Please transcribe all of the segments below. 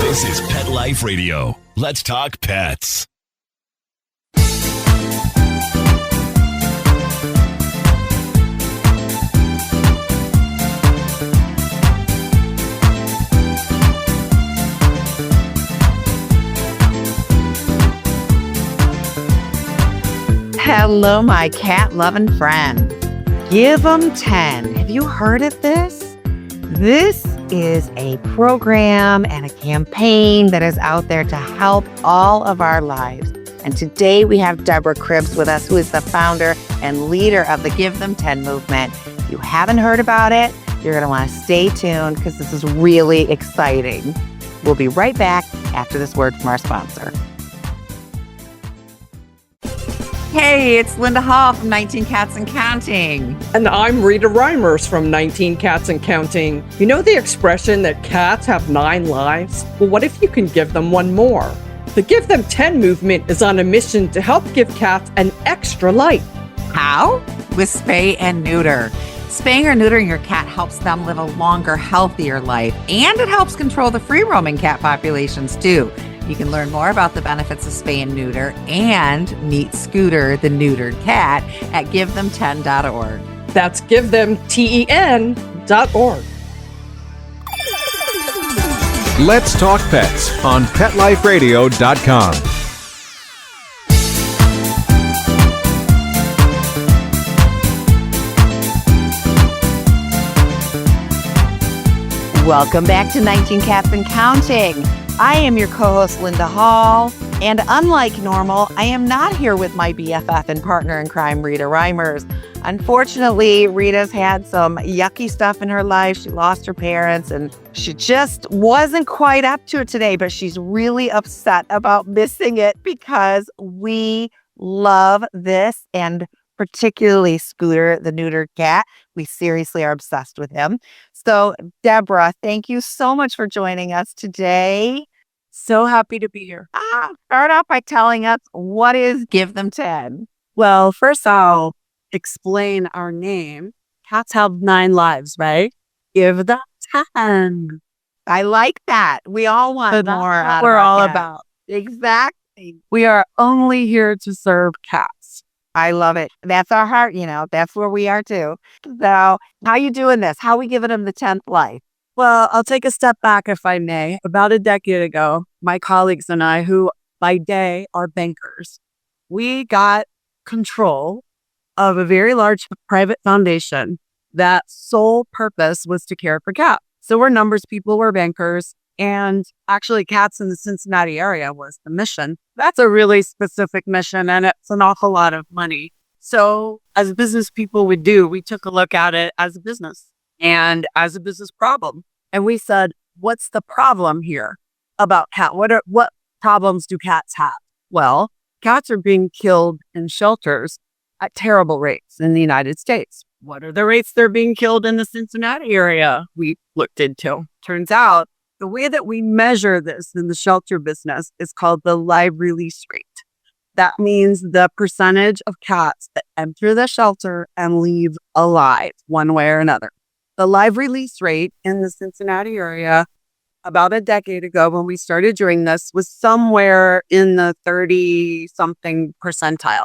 This is Pet Life Radio. Let's talk pets. Hello, my cat-loving friend. Give them 10. Have you heard of this? This is a program and a campaign that is out there to help all of our lives. And today we have Deborah Cribbs with us, who is the founder and leader of the Give Them 10 movement. If you haven't heard about it, you're going to want to stay tuned because this is really exciting. We'll be right back after this word from our sponsor. Hey, it's Linda Hall from 19 Cats and Counting. And I'm Rita Reimers from 19 Cats and Counting. You know the expression that cats have 9 lives? Well, what if you can give them one more? The Give Them 10 movement is on a mission to help give cats an extra life. How? With spay and neuter. Spaying or neutering your cat helps them live a longer, healthier life, and it helps control the free-roaming cat populations too. You can learn more about the benefits of spay and neuter and meet Scooter, the neutered cat, at givethem10.org. That's givethem10.org. Let's Talk Pets on PetLifeRadio.com. Welcome back to 19 Cats and Counting. I am your co-host, Linda Hall, and unlike normal, I am not here with my BFF and partner in crime, Rita Reimers. Unfortunately, Rita's had some yucky stuff in her life. She lost her parents, and she just wasn't quite up to it today, but she's really upset about missing it because we love this, and particularly Scooter, the neutered cat. We seriously are obsessed with him. So, Deborah, thank you so much for joining us today. So happy to be here. Start off by telling us, what is Give Them 10? Well, first I'll explain our name. Cats have 9 lives, right? Give them 10. I like that. We all want So more that's out what we're of our all cats. about. Exactly. We are only here to serve cats. I love it. That's our heart, That's where we are too. So, how you doing this? How we giving them the 10th life? Well, I'll take a step back if I may. About a decade ago, my colleagues and I, who by day are bankers, we got control of a very large private foundation that sole purpose was to care for cats. So we're numbers people, we're bankers, and actually cats in the Cincinnati area was the mission. That's a really specific mission, and it's an awful lot of money. So as business people would do, we took a look at it as a business and as a business problem. And we said, what's the problem here about cat? What problems do cats have? Well, cats are being killed in shelters at terrible rates in the United States. What are the rates they're being killed in the Cincinnati area? We looked into. Turns out the way that we measure this in the shelter business is called the live release rate. That means the percentage of cats that enter the shelter and leave alive one way or another. The live release rate in the Cincinnati area about a decade ago when we started doing this was somewhere in the 30-something percentile.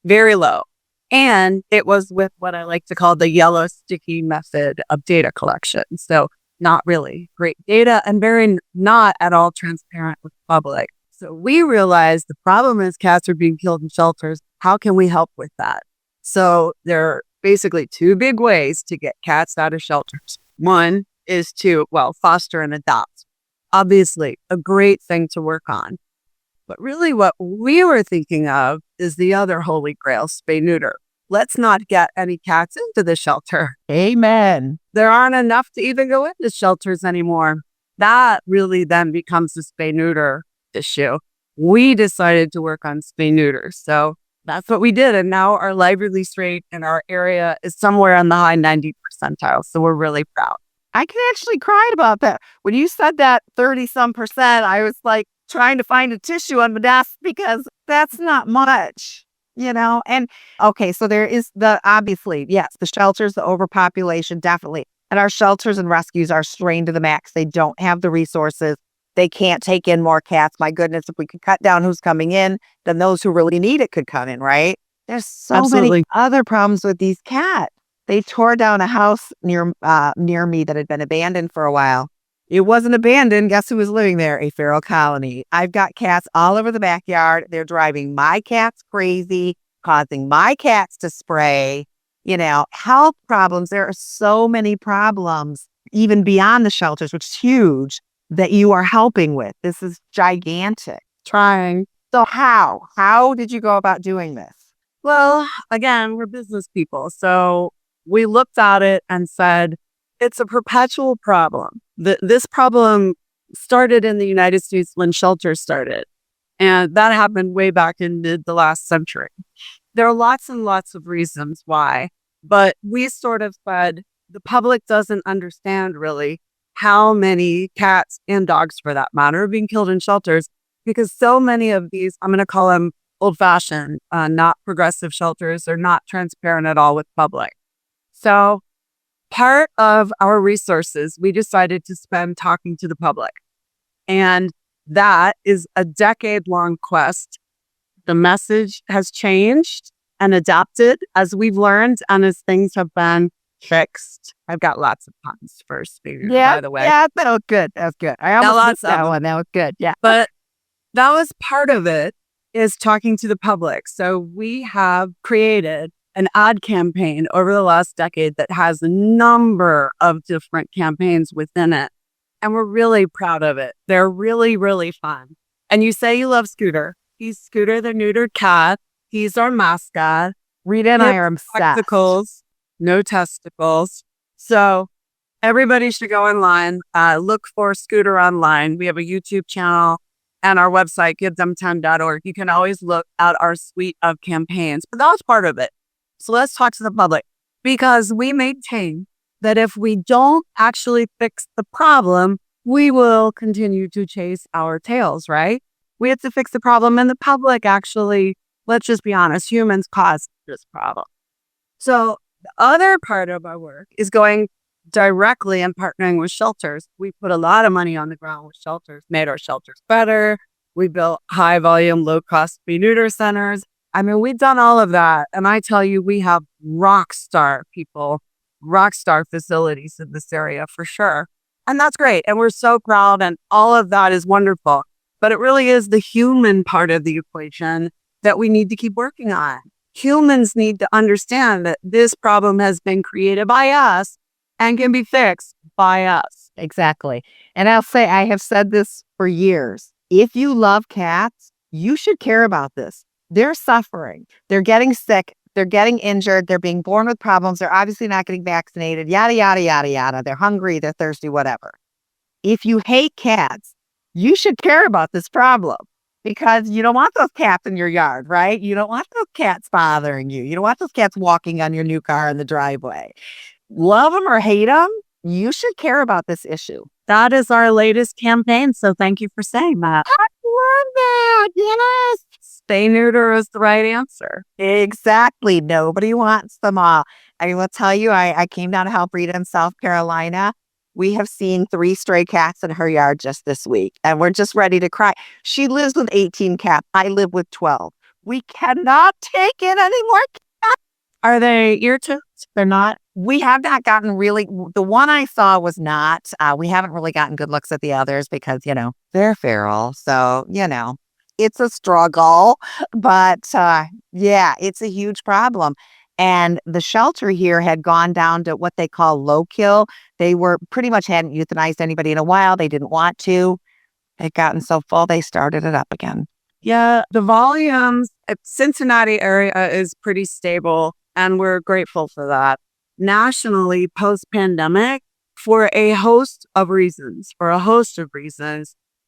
Very low. And it was with what I like to call the yellow sticky method of data collection. So not really great data and very not at all transparent with the public. So we realized the problem is cats are being killed in shelters. How can we help with that? So there are basically 2 big ways to get cats out of shelters. One is to, foster and adopt. Obviously, a great thing to work on. But really what we were thinking of is the other holy grail, spay-neuter. Let's not get any cats into the shelter. Amen. There aren't enough to even go into shelters anymore. That really then becomes the spay-neuter issue. We decided to work on spay-neuter. So that's what we did. And now our live release rate in our area is somewhere on the high 90 percentile. So we're really proud. I can actually cry about that. When you said that 30-some percent, I was like trying to find a tissue on my desk because that's not much. And okay, so there is obviously, yes, the shelters, the overpopulation, definitely. And our shelters and rescues are strained to the max. They don't have the resources. they can't take in more cats. My goodness, if we could cut down who's coming in, then those who really need it could come in, right? There's so many Absolutely. other problems with these cats. They tore down a house near me that had been abandoned for a while. It wasn't abandoned. Guess who was living there? A feral colony. I've got cats all over the backyard. They're driving my cats crazy, causing my cats to spray. Health problems. There are so many problems, even beyond the shelters, which is huge, that you are helping with. This is gigantic. Trying. So how did you go about doing this? Well, again, we're business people. So we looked at it and said, it's a perpetual problem. This problem started in the United States when shelters started. And that happened way back in the last century. There are lots and lots of reasons why. But we sort of said the public doesn't understand really how many cats and dogs, for that matter, are being killed in shelters, because so many of these, I'm going to call them old-fashioned, not progressive shelters, are not transparent at all with public. So part of our resources, we decided to spend talking to the public. And that is a decade-long quest. The message has changed and adapted as we've learned and as things have been fixed. I've got lots of puns for speaker, by the way. Yeah, that was good. That was good. I almost lots missed that of one. That was good. Yeah. But that was part of it, is talking to the public. So we have created an ad campaign over the last decade that has a number of different campaigns within it. And we're really proud of it. They're really, really fun. And you say you love Scooter. He's Scooter, the neutered cat. He's our mascot. Rita and I are obsessed. Testicles, no testicles. So everybody should go online, look for Scooter online. We have a YouTube channel and our website, givethem10.org. You can always look at our suite of campaigns. But that was part of it. So let's talk to the public, because we maintain that if we don't actually fix the problem, we will continue to chase our tails, right? We have to fix the problem, and the public actually, let's just be honest, humans cause this problem. So the other part of our work is going directly and partnering with shelters. We put a lot of money on the ground with shelters, made our shelters better. We built high volume, low cost neuter centers. I mean, we've done all of that. And I tell you, we have rock star people, rock star facilities in this area for sure. And that's great. And we're so proud. And all of that is wonderful. But it really is the human part of the equation that we need to keep working on. Humans need to understand that this problem has been created by us and can be fixed by us. Exactly. And I'll say, I have said this for years. If you love cats, you should care about this. They're suffering. They're getting sick. They're getting injured. They're being born with problems. They're obviously not getting vaccinated, yada, yada, yada, yada. They're hungry. They're thirsty, whatever. If you hate cats, you should care about this problem, because you don't want those cats in your yard, right? You don't want those cats bothering you. You don't want those cats walking on your new car in the driveway. Love them or hate them, you should care about this issue. That is our latest campaign. So thank you for saying that. I love that. Yes. Spay neuter is the right answer. Exactly. Nobody wants them all. I will tell you, I came down to help Rita in South Carolina. We have seen 3 stray cats in her yard just this week, and we're just ready to cry. She lives with 18 cats. I live with 12. We cannot take in any more cats. Are they ear toes? They're not. We have not gotten really, the one I saw was not. We haven't really gotten good looks at the others because, they're feral. So, it's a struggle. But yeah, it's a huge problem. And the shelter here had gone down to what they call low kill. They were pretty much hadn't euthanized anybody in a while. They didn't want to. They'd gotten so full, they started it up again. Yeah, the volumes, Cincinnati area is pretty stable, and we're grateful for that. Nationally, post-pandemic, for a host of reasons,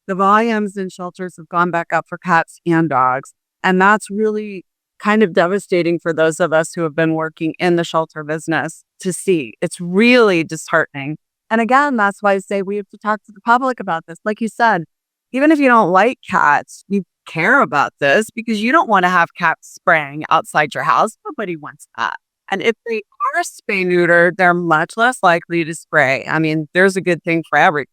the volumes in shelters have gone back up for cats and dogs. And that's really kind of devastating for those of us who have been working in the shelter business to see. It's really disheartening. And again, that's why I say we have to talk to the public about this. Like you said, even if you don't like cats, you care about this because you don't want to have cats spraying outside your house. Nobody wants that. And if they are spay neutered, they're much less likely to spray. I mean, there's a good thing for everybody.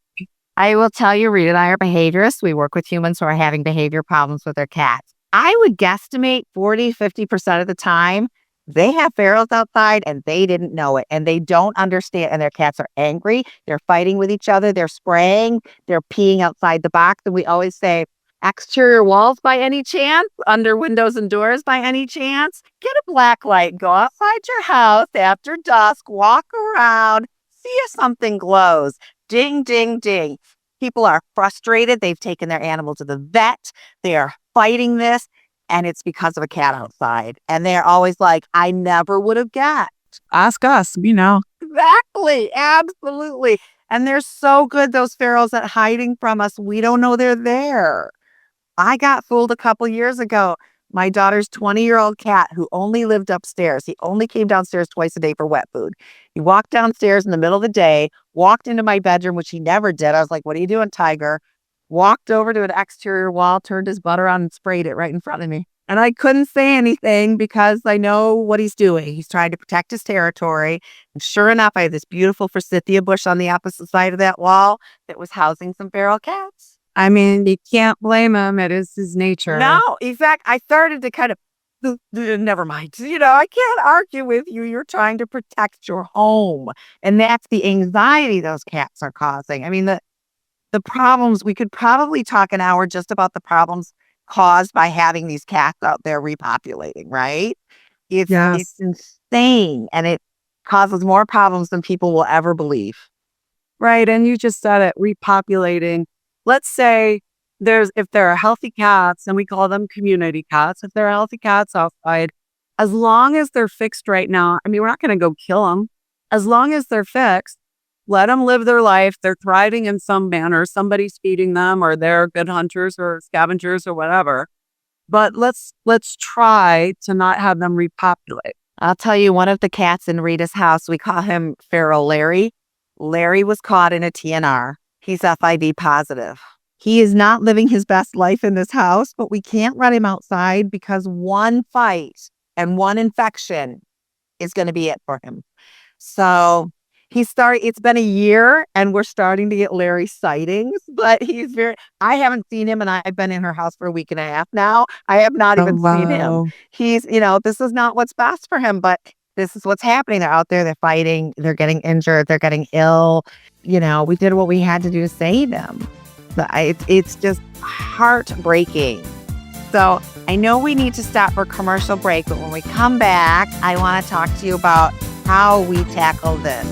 I will tell you, Rita and I are behaviorists. We work with humans who are having behavior problems with their cats. I would guesstimate 40-50% of the time, they have ferals outside and they didn't know it and they don't understand. And their cats are angry. They're fighting with each other. They're spraying. They're peeing outside the box. And we always say, exterior walls by any chance? Under windows and doors by any chance? Get a black light. Go outside your house after dusk. Walk around. See if something glows. Ding, ding, ding. People are frustrated. They've taken their animal to the vet. They are fighting this. And it's because of a cat outside. And they're always like, I never would have guessed. Ask us, Exactly. Absolutely. And they're so good, those ferals, at hiding from us. We don't know they're there. I got fooled a couple years ago. My daughter's 20-year-old cat who only lived upstairs. He only came downstairs twice a day for wet food. He walked downstairs in the middle of the day, walked into my bedroom, which he never did. I was like, what are you doing, Tiger? Walked over to an exterior wall, turned his butt around and sprayed it right in front of me. And I couldn't say anything because I know what he's doing. He's trying to protect his territory. And sure enough, I had this beautiful forsythia bush on the opposite side of that wall that was housing some feral cats. You can't blame him. It is his nature. No, exactly. I started to kind of, never mind. I can't argue with you. You're trying to protect your home. And that's the anxiety those cats are causing. The problems, we could probably talk an hour just about the problems caused by having these cats out there repopulating, right? It's insane. And it causes more problems than people will ever believe. Right. And you just said it, repopulating. Let's say if there are healthy cats, and we call them community cats, if there are healthy cats outside, as long as they're fixed right now, we're not going to go kill them. As long as they're fixed, let them live their life. They're thriving in some manner. Somebody's feeding them, or they're good hunters or scavengers or whatever. But let's try to not have them repopulate. I'll tell you, one of the cats in Rita's house, we call him Feral Larry. Larry was caught in a TNR. He's FIV positive. He is not living his best life in this house, but we can't run him outside because one fight and one infection is going to be it for him. So it's been a year and we're starting to get Larry sightings, but I haven't seen him, and I've been in her house for a week and a half now. I have not even seen him. He's, this is not what's best for him, but this is what's happening. They're out there, they're fighting, they're getting injured, they're getting ill. We did what we had to do to save him. But it's just heartbreaking. So I know we need to stop for a commercial break, but when we come back, I want to talk to you about how we tackle this.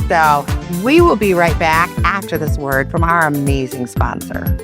So we will be right back after this word from our amazing sponsor.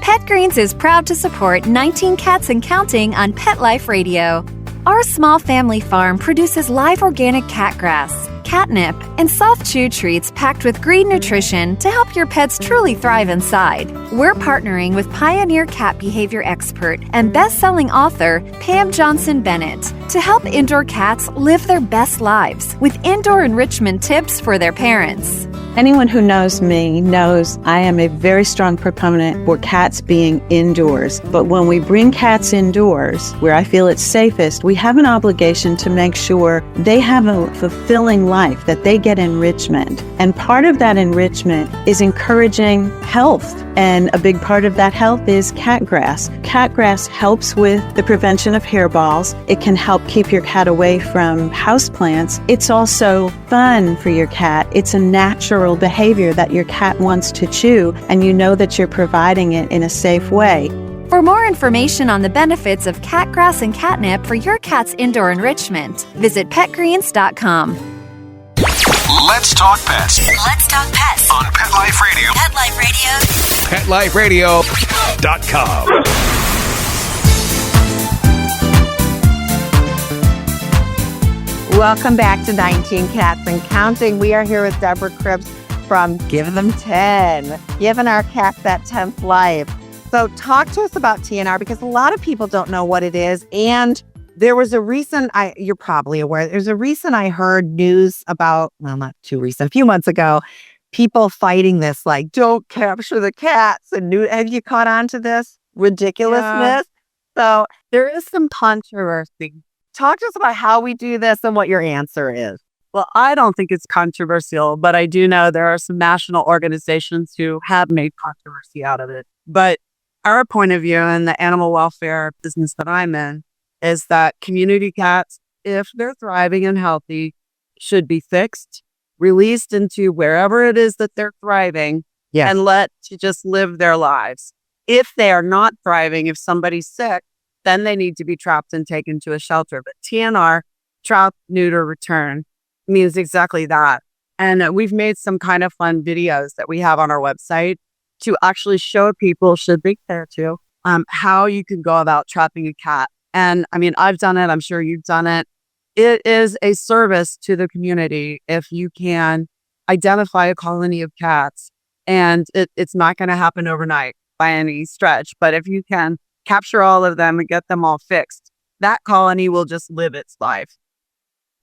Pet Greens is proud to support 19 Cats and Counting on Pet Life Radio. Our small family farm produces live organic cat grass, catnip, and soft chew treats packed with green nutrition to help your pets truly thrive inside. We're partnering with pioneer cat behavior expert and best-selling author Pam Johnson-Bennett to help indoor cats live their best lives with indoor enrichment tips for their parents. Anyone who knows me knows I am a very strong proponent for cats being indoors. But when we bring cats indoors, where I feel it's safest, we have an obligation to make sure they have a fulfilling life, that they get enrichment. And part of that enrichment is encouraging health. And a big part of that health is cat grass. Cat grass helps with the prevention of hairballs. It can help keep your cat away from houseplants. It's also fun for your cat. It's a natural behavior that your cat wants to chew, and you know that you're providing it in a safe way. For more information on the benefits of cat grass and catnip for your cat's indoor enrichment, visit petgreens.com. Let's talk pets Let's talk pets on Pet Life Radio. Pet Life Radio. PetLifeRadio.com. Welcome back to 19 Cats and Counting. We are here with Deborah Cribbs from Give Them 10, giving our cats that 10th life. So talk to us about TNR, because a lot of people don't know what it is. And there was a recent, you're probably aware, there's a recent I heard news about, well, not too recent, a few months ago, people fighting this, like, don't capture the cats. And have you caught on to this ridiculousness? Yeah. So there is some controversy. Talk to us about how we do this and what your answer is. Well, I don't think it's controversial, but I do know there are some national organizations who have made controversy out of it. But our point of view in the animal welfare business that I'm in is that community cats, if they're thriving and healthy, should be fixed, released into wherever it is that they're thriving, and let to just live their lives. If they are not thriving, if somebody's sick, then they need to be trapped and taken to a shelter. But TNR, trap, neuter, return, means exactly that. And we've made some kind of fun videos that we have on our website to actually show people, should be there too, how you can go about trapping a cat. And I mean, I've done it. I'm sure you've done it. It is a service to the community if you can identify a colony of cats. And it's not going to happen overnight by any stretch. But if you can capture all of them and get them all fixed, that colony will just live its life.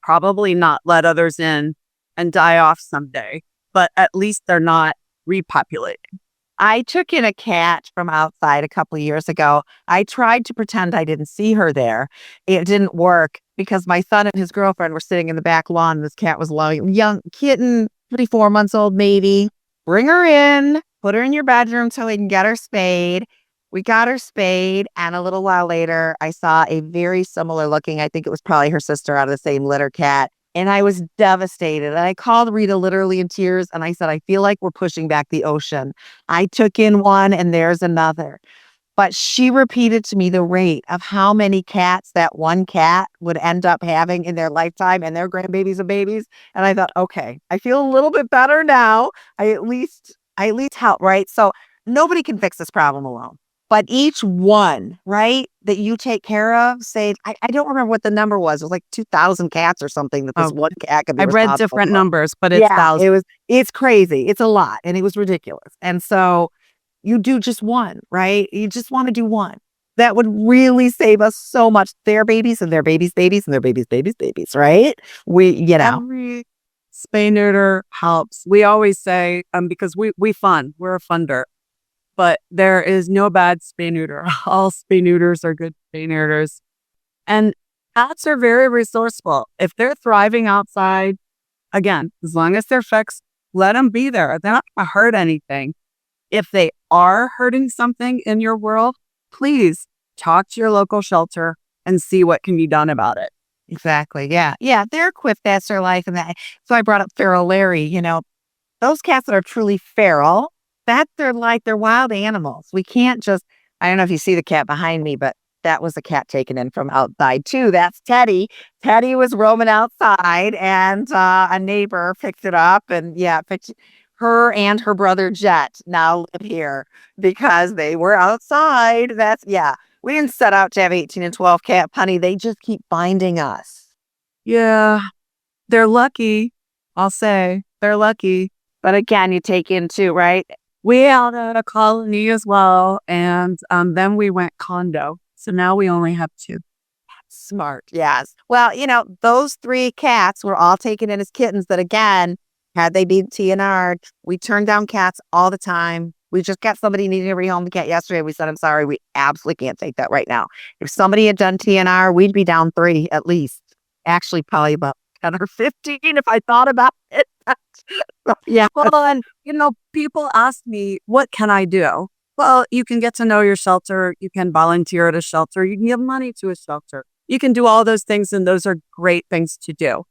Probably not let others in and die off someday, but at least they're not repopulating. I took in a cat from outside a couple of years ago. I tried to pretend I didn't see her there. It didn't work because my son and his girlfriend were sitting in the back lawn. This cat was a young kitten, 24 months old, maybe. Bring her in, put her in your bedroom so we can get her spayed. We got her spayed, and a little while later, I saw a very similar looking, I think it was probably her sister out of the same litter cat, and I was devastated. And I called Rita literally in tears, and I said, I feel like we're pushing back the ocean. I took in one, and there's another. But she repeated to me the rate of how many cats that one cat would end up having in their lifetime and their grandbabies and babies. And I thought, okay, I feel a little bit better now. I at least help, right? So nobody can fix this problem alone. But each one, right, that you take care of, say, I don't remember what the number was. It was like 2,000 cats or something that this one cat could be I've read different numbers, but it's thousands. It's crazy. It's a lot. And it was ridiculous. And so you do just one, right? You just want to do one. That would really save us so much. Their babies and their babies' babies and their babies' babies, right? Every spay neuter helps. We always say, because we're a funder. But there is no bad spay neuter. All spay neuters are good spay neuters. And cats are very resourceful. If they're thriving outside, again, as long as they're fixed, let them be there. They're not going to hurt anything. If they are hurting something in your world, please talk to your local shelter and see what can be done about it. Exactly. Yeah. Yeah. They're equipped. That's their life. And so I brought up feral Larry. Those cats that are truly feral, that's their life. They're wild animals. We can't just, I don't know if you see the cat behind me, but that was a cat taken in from outside too. That's Teddy. Teddy was roaming outside and a neighbor picked it up and her and her brother Jet now live here because they were outside. We didn't set out to have 18 and 12 cat, honey. They just keep finding us. Yeah, they're lucky. I'll say they're lucky. But again, you take in too, right? We had a colony as well, and then we went condo. So now we only have 2. Smart, yes. Well, those 3 cats were all taken in as kittens that, again, had they been TNR'd, we turned down cats all the time. We just got somebody needing to rehome the cat yesterday. We said, I'm sorry, we absolutely can't take that right now. If somebody had done TNR, we'd be down 3 at least. Actually, probably about 10 or 15 if I thought about it. Yeah. Well, and, people ask me, what can I do? Well, you can get to know your shelter. You can volunteer at a shelter. You can give money to a shelter. You can do all those things, and those are great things to do.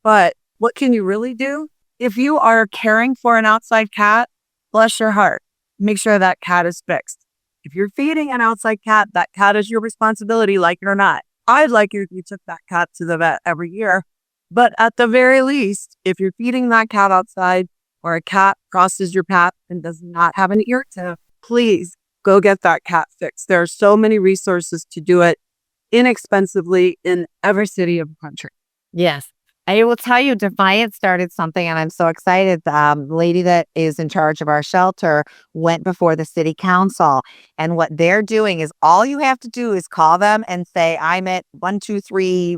But what can you really do? If you are caring for an outside cat, bless your heart. Make sure that cat is fixed. If you're feeding an outside cat, that cat is your responsibility, like it or not. I'd like you if you took that cat to the vet every year. But at the very least, if you're feeding that cat outside or a cat crosses your path and does not have an ear tip, please go get that cat fixed. There are so many resources to do it inexpensively in every city of the country. Yes. I will tell you, Defiant started something, and I'm so excited. The lady that is in charge of our shelter went before the city council. And what they're doing is all you have to do is call them and say, I'm at 123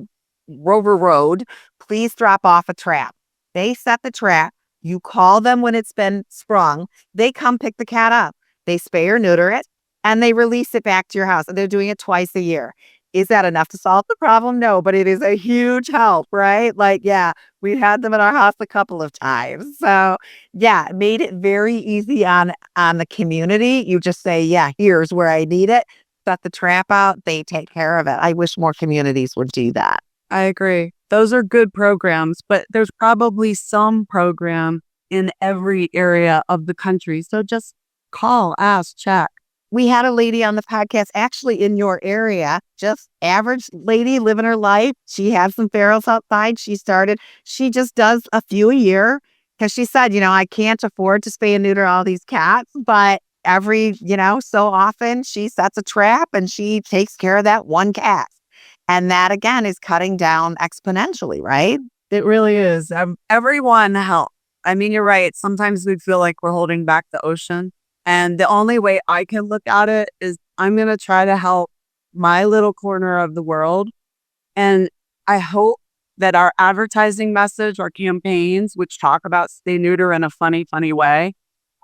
Rover Road. Please drop off a trap. They set the trap. You call them when it's been sprung. They come pick the cat up. They spay or neuter it, and they release it back to your house. And they're doing it twice a year. Is that enough to solve the problem? No, but it is a huge help, right? Like, yeah, we had them in our house a couple of times. So yeah, it made it very easy on the community. You just say, yeah, here's where I need it. Set the trap out. They take care of it. I wish more communities would do that. I agree. Those are good programs, but there's probably some program in every area of the country. So just call, ask, check. We had a lady on the podcast actually in your area, just average lady living her life. She had some ferals outside. She just does a few a year because she said, I can't afford to spay and neuter all these cats, but every, so often she sets a trap and she takes care of that one cat. And that again is cutting down exponentially, right? It really is. Everyone help. I mean, you're right. Sometimes we feel like we're holding back the ocean. And the only way I can look at it is I'm going to try to help my little corner of the world. And I hope that our advertising message, our campaigns, which talk about stay neuter in a funny, funny way,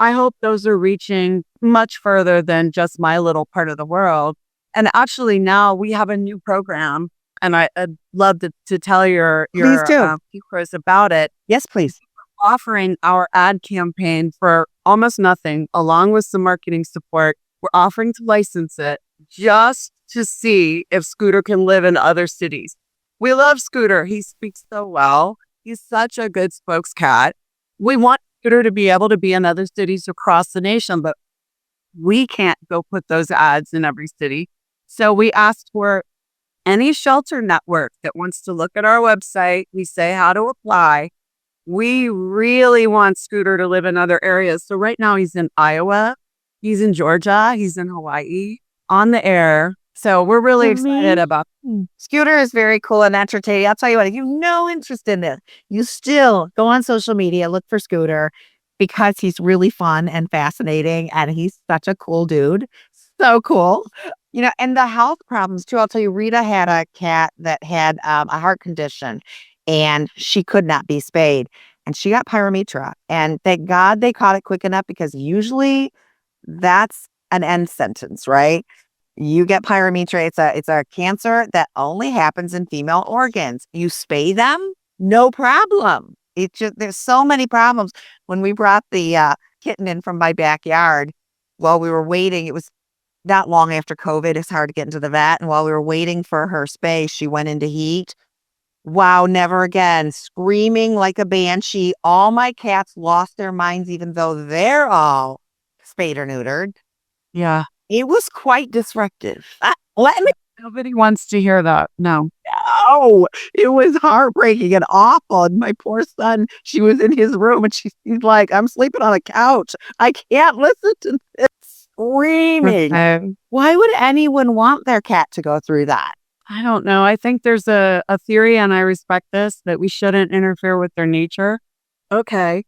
I hope those are reaching much further than just my little part of the world. And actually now we have a new program, and I'd love to tell your viewers about it. Yes, please. Offering our ad campaign for almost nothing, along with some marketing support. We're offering to license it just to see if Scooter can live in other cities. We love Scooter. He speaks so well. He's such a good spokescat. We want Scooter to be able to be in other cities across the nation, but we can't go put those ads in every city. So we asked for any shelter network that wants to look at our website. We say how to apply. We really want Scooter to live in other areas. So right now he's in Iowa, he's in Georgia, he's in Hawaii, on the air. So we're really excited about Scooter is very cool and entertaining. I'll tell you what, if you have no interest in this, you still go on social media, look for Scooter because he's really fun and fascinating and he's such a cool dude. So cool. And the health problems too. I'll tell you, Rita had a cat that had a heart condition and she could not be spayed. And she got pyromatra. And thank God they caught it quick enough because usually that's an end sentence, right? You get pyromatra. It's a cancer that only happens in female organs. You spay them, no problem. There's so many problems. When we brought the kitten in from my backyard, while we were waiting, it was not long after COVID. It's hard to get into the vet. And while we were waiting for her spay, she went into heat. Wow, never again. Screaming like a banshee. All my cats lost their minds, even though they're all spayed or neutered. Yeah. It was quite disruptive. Nobody wants to hear that. No, it was heartbreaking and awful. And my poor son, she was in his room and she's like, I'm sleeping on a couch. I can't listen to this screaming. Why would anyone want their cat to go through that? I don't know. I think there's a theory, and I respect this, that we shouldn't interfere with their nature. Okay.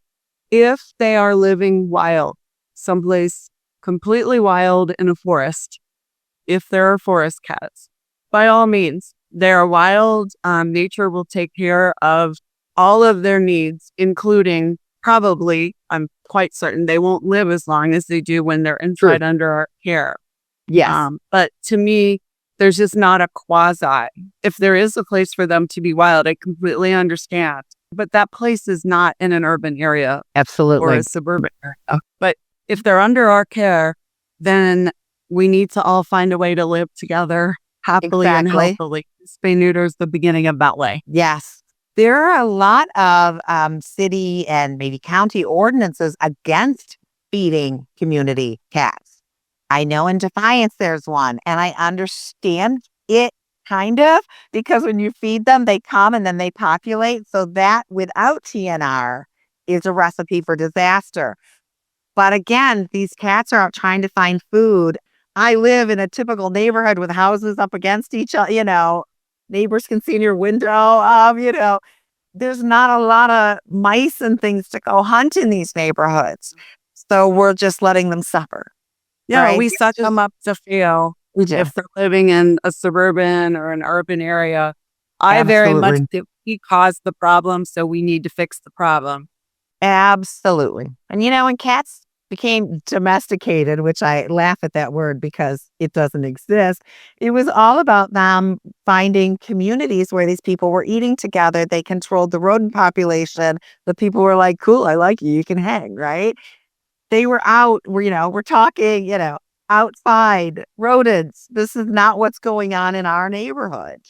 If they are living wild, someplace completely wild in a forest, if there are forest cats, by all means, they are wild. Nature will take care of all of their needs, including probably, I'm quite certain, they won't live as long as they do when they're inside under our care. Yes. But to me, there's just not a quasi. If there is a place for them to be wild, I completely understand. But that place is not in an urban area. Absolutely. Or a suburban area. But if they're under our care, then we need to all find a way to live together happily and healthily. Spay neuter is the beginning of that way. Yes. There are a lot of city and maybe county ordinances against feeding community cats. I know in Defiance there's one, and I understand it kind of because when you feed them, they come and then they populate. So that without TNR is a recipe for disaster. But again, these cats are out trying to find food. I live in a typical neighborhood with houses up against each other, neighbors can see in your window, there's not a lot of mice and things to go hunt in these neighborhoods. So we're just letting them suffer. Yeah, right? We set them up to fail if they're living in a suburban or an urban area. I very much think we caused the problem, so we need to fix the problem. Absolutely. And and cats became domesticated, which I laugh at that word because it doesn't exist. It was all about them finding communities where these people were eating together. They controlled the rodent population. The people were like, cool, I like you. You can hang, right? They were out, we're talking, outside rodents. This is not what's going on in our neighborhood.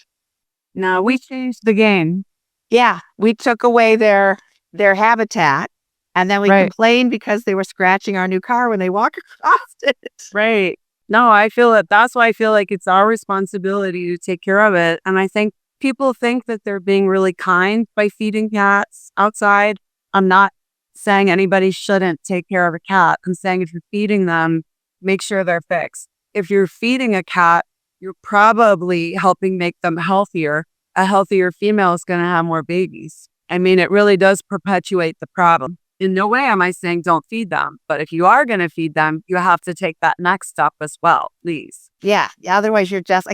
No, we changed the game. Yeah, we took away their habitat, and then we complained because they were scratching our new car when they walk across it. Right. No, I feel it. That's why I feel like it's our responsibility to take care of it. And I think people think that they're being really kind by feeding cats outside. I'm not saying anybody shouldn't take care of a cat. I'm saying if you're feeding them, make sure they're fixed. If you're feeding a cat, you're probably helping make them healthier. A healthier female is going to have more babies. I mean, it really does perpetuate the problem. In no way am I saying don't feed them, but if you are going to feed them, you have to take that next step as well, please. Yeah. Otherwise, you're just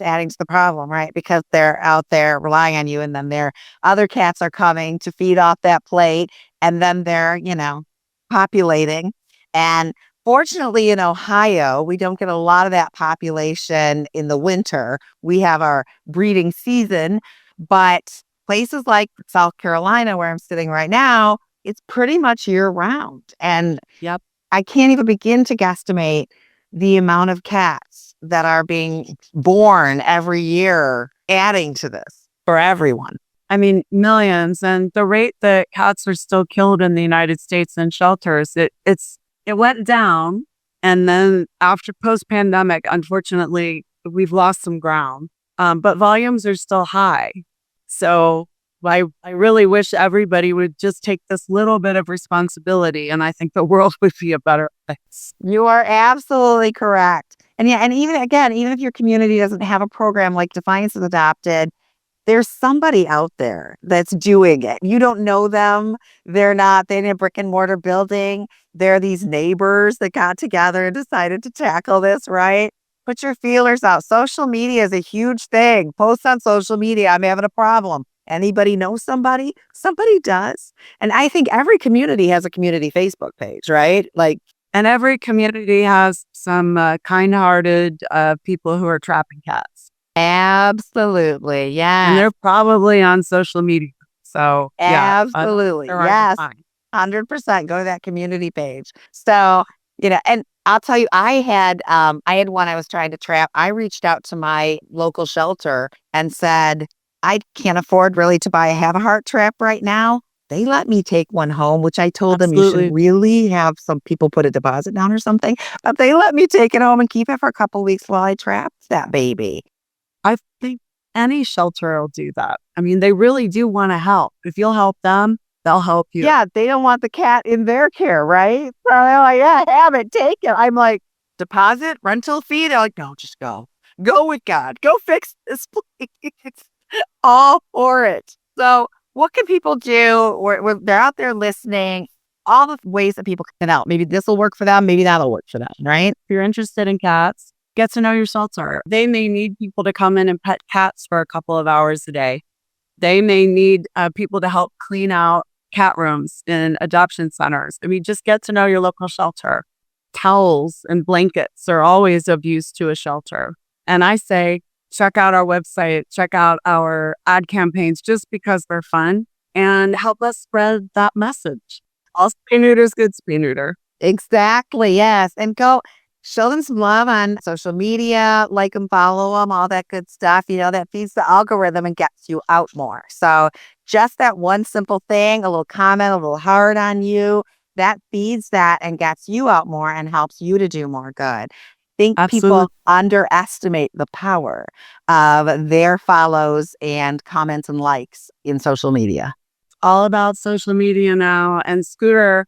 adding to the problem, right? Because they're out there relying on you, and then their other cats are coming to feed off that plate, and then they're, populating. And fortunately, in Ohio, we don't get a lot of that population in the winter. We have our breeding season, but places like South Carolina, where I'm sitting right now, it's pretty much year round. And I can't even begin to guesstimate the amount of cats that are being born every year, adding to this for everyone. I mean, millions. And the rate that cats are still killed in the United States in shelters, it went down. And then after post-pandemic, unfortunately, we've lost some ground. But volumes are still high. So I really wish everybody would just take this little bit of responsibility, and I think the world would be a better place. You are absolutely correct. And even if your community doesn't have a program like Defiance is Adopted, there's somebody out there that's doing it. You don't know them. They're in a brick and mortar building. They're these neighbors that got together and decided to tackle this, right? Put your feelers out. Social media is a huge thing. Post on social media, I'm having a problem. Anybody know somebody? Somebody does. And I think every community has a community Facebook page, right? And every community has some kind-hearted people who are trapping cats. Absolutely. Yeah. And they're probably on social media. So absolutely. Yes. 100%. Go to that community page. So, and I'll tell you, I had one I was trying to trap. I reached out to my local shelter and said, I can't afford really to buy a have a heart trap right now. They let me take one home, which I told them you should really have some people put a deposit down or something. But they let me take it home and keep it for a couple of weeks while I trapped that baby. I think any shelter will do that. I mean, they really do want to help. If you'll help them, they'll help you. Yeah, they don't want the cat in their care, right? So they're like, yeah, have it, take it. I'm like, deposit, rental fee? They're like, no, just go. Go with God. Go fix this, please. All for it. So what can people do? They're out there listening, all the ways that people can help. Maybe this will work for them. Maybe that'll work for them, right? If you're interested in cats, get to know your shelter. They may need people to come in and pet cats for a couple of hours a day. They may need people to help clean out cat rooms in adoption centers. I mean, just get to know your local shelter. Towels and blankets are always of use to a shelter. And I say, check out our website, check out our ad campaigns just because they're fun, and help us spread that message. All spay neuters, good spay neuter. Exactly, yes. And go show them some love on social media, like them, follow them, all that good stuff. That feeds the algorithm and gets you out more. So just that one simple thing, a little comment, a little heart on you, that feeds that and gets you out more and helps you to do more good. Think people underestimate the power of their follows and comments and likes in social media. It's all about social media now. And Scooter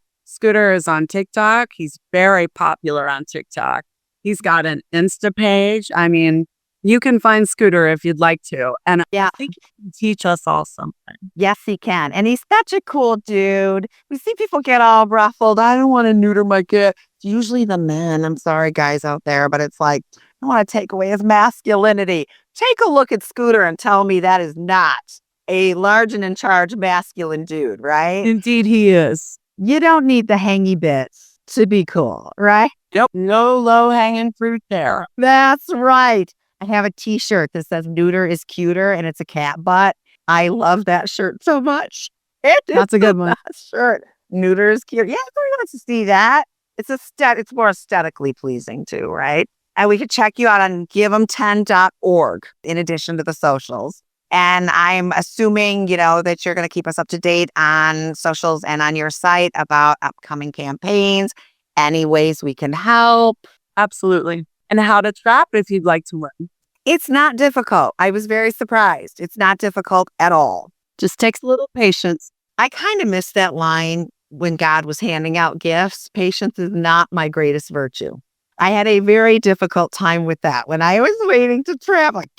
is on TikTok. He's very popular on TikTok. He's got an Insta page. I mean, you can find Scooter if you'd like to. And I think he can teach us all something. Yes, he can. And he's such a cool dude. We see people get all ruffled. I don't want to neuter my cat. It's usually the men. I'm sorry, guys out there, but it's like, I want to take away his masculinity. Take a look at Scooter and tell me that is not a large and in charge masculine dude, right? Indeed, he is. You don't need the hangy bits to be cool, right? Yep. No low-hanging fruit there. That's right. I have a t-shirt that says neuter is cuter and it's a cat butt. I love that shirt so much. That's a good one. Shirt. Neuter is cute. Yeah, everybody wants to see that. It's more aesthetically pleasing too, right? And we could check you out on giveem10.org in addition to the socials. And I'm assuming, that you're going to keep us up to date on socials and on your site about upcoming campaigns, any ways we can help. Absolutely. And how to trap if you'd like to learn. It's not difficult. I was very surprised. It's not difficult at all. Just takes a little patience. I kind of missed that line when God was handing out gifts. Patience is not my greatest virtue. I had a very difficult time with that when I was waiting to trap. Like,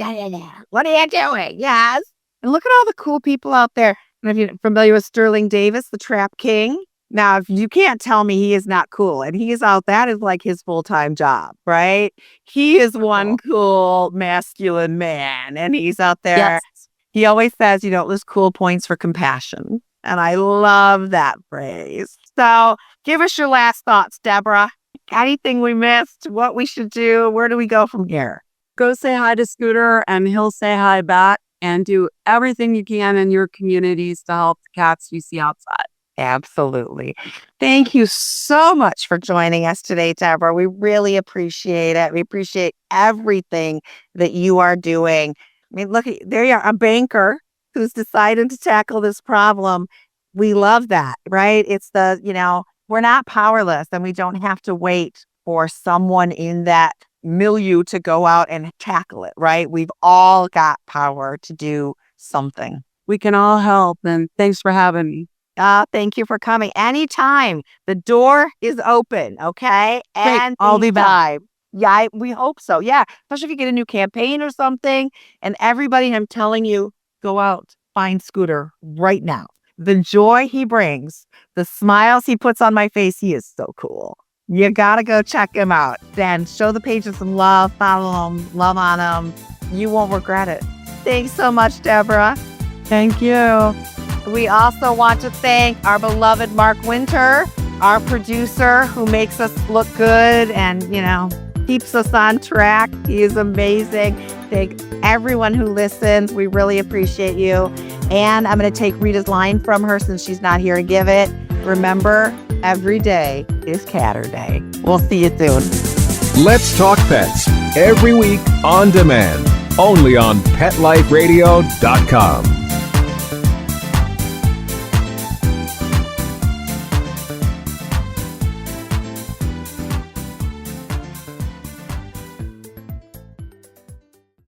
what are you doing? Yes. And look at all the cool people out there. And if you're familiar with Sterling Davis, the Trap King. Now, if you can't tell me he is not cool, and he's out, that is like his full-time job, right? He is one cool masculine man, and he's out there. Yes. He always says you don't lose cool points for compassion. And I love that phrase. So give us your last thoughts, Deborah. Anything we missed, what we should do, where do we go from here? Go say hi to Scooter and he'll say hi back, and do everything you can in your communities to help the cats you see outside. Absolutely. Thank you so much for joining us today, Deborah. We really appreciate it. We appreciate everything that you are doing. I mean, look, there you are, a banker who's decided to tackle this problem. We love that, right? It's we're not powerless, and we don't have to wait for someone in that milieu to go out and tackle it, right? We've all got power to do something. We can all help, and thanks for having me. Thank you for coming. Anytime. The door is open, okay? Great. I'll be back. Yeah, we hope so. Yeah, especially if you get a new campaign or something. And everybody, I'm telling you, go out, find Scooter right now. The joy he brings, the smiles he puts on my face, he is so cool. You gotta go check him out. Then show the pages some love, follow him, love on him. You won't regret it. Thanks so much, Deborah. Thank you. We also want to thank our beloved Mark Winter, our producer who makes us look good and, keeps us on track. He is amazing. Thank everyone who listens. We really appreciate you. And I'm going to take Rita's line from her since she's not here to give it. Remember, every day is Catter Day. We'll see you soon. Let's Talk Pets, every week on demand, only on PetLifeRadio.com.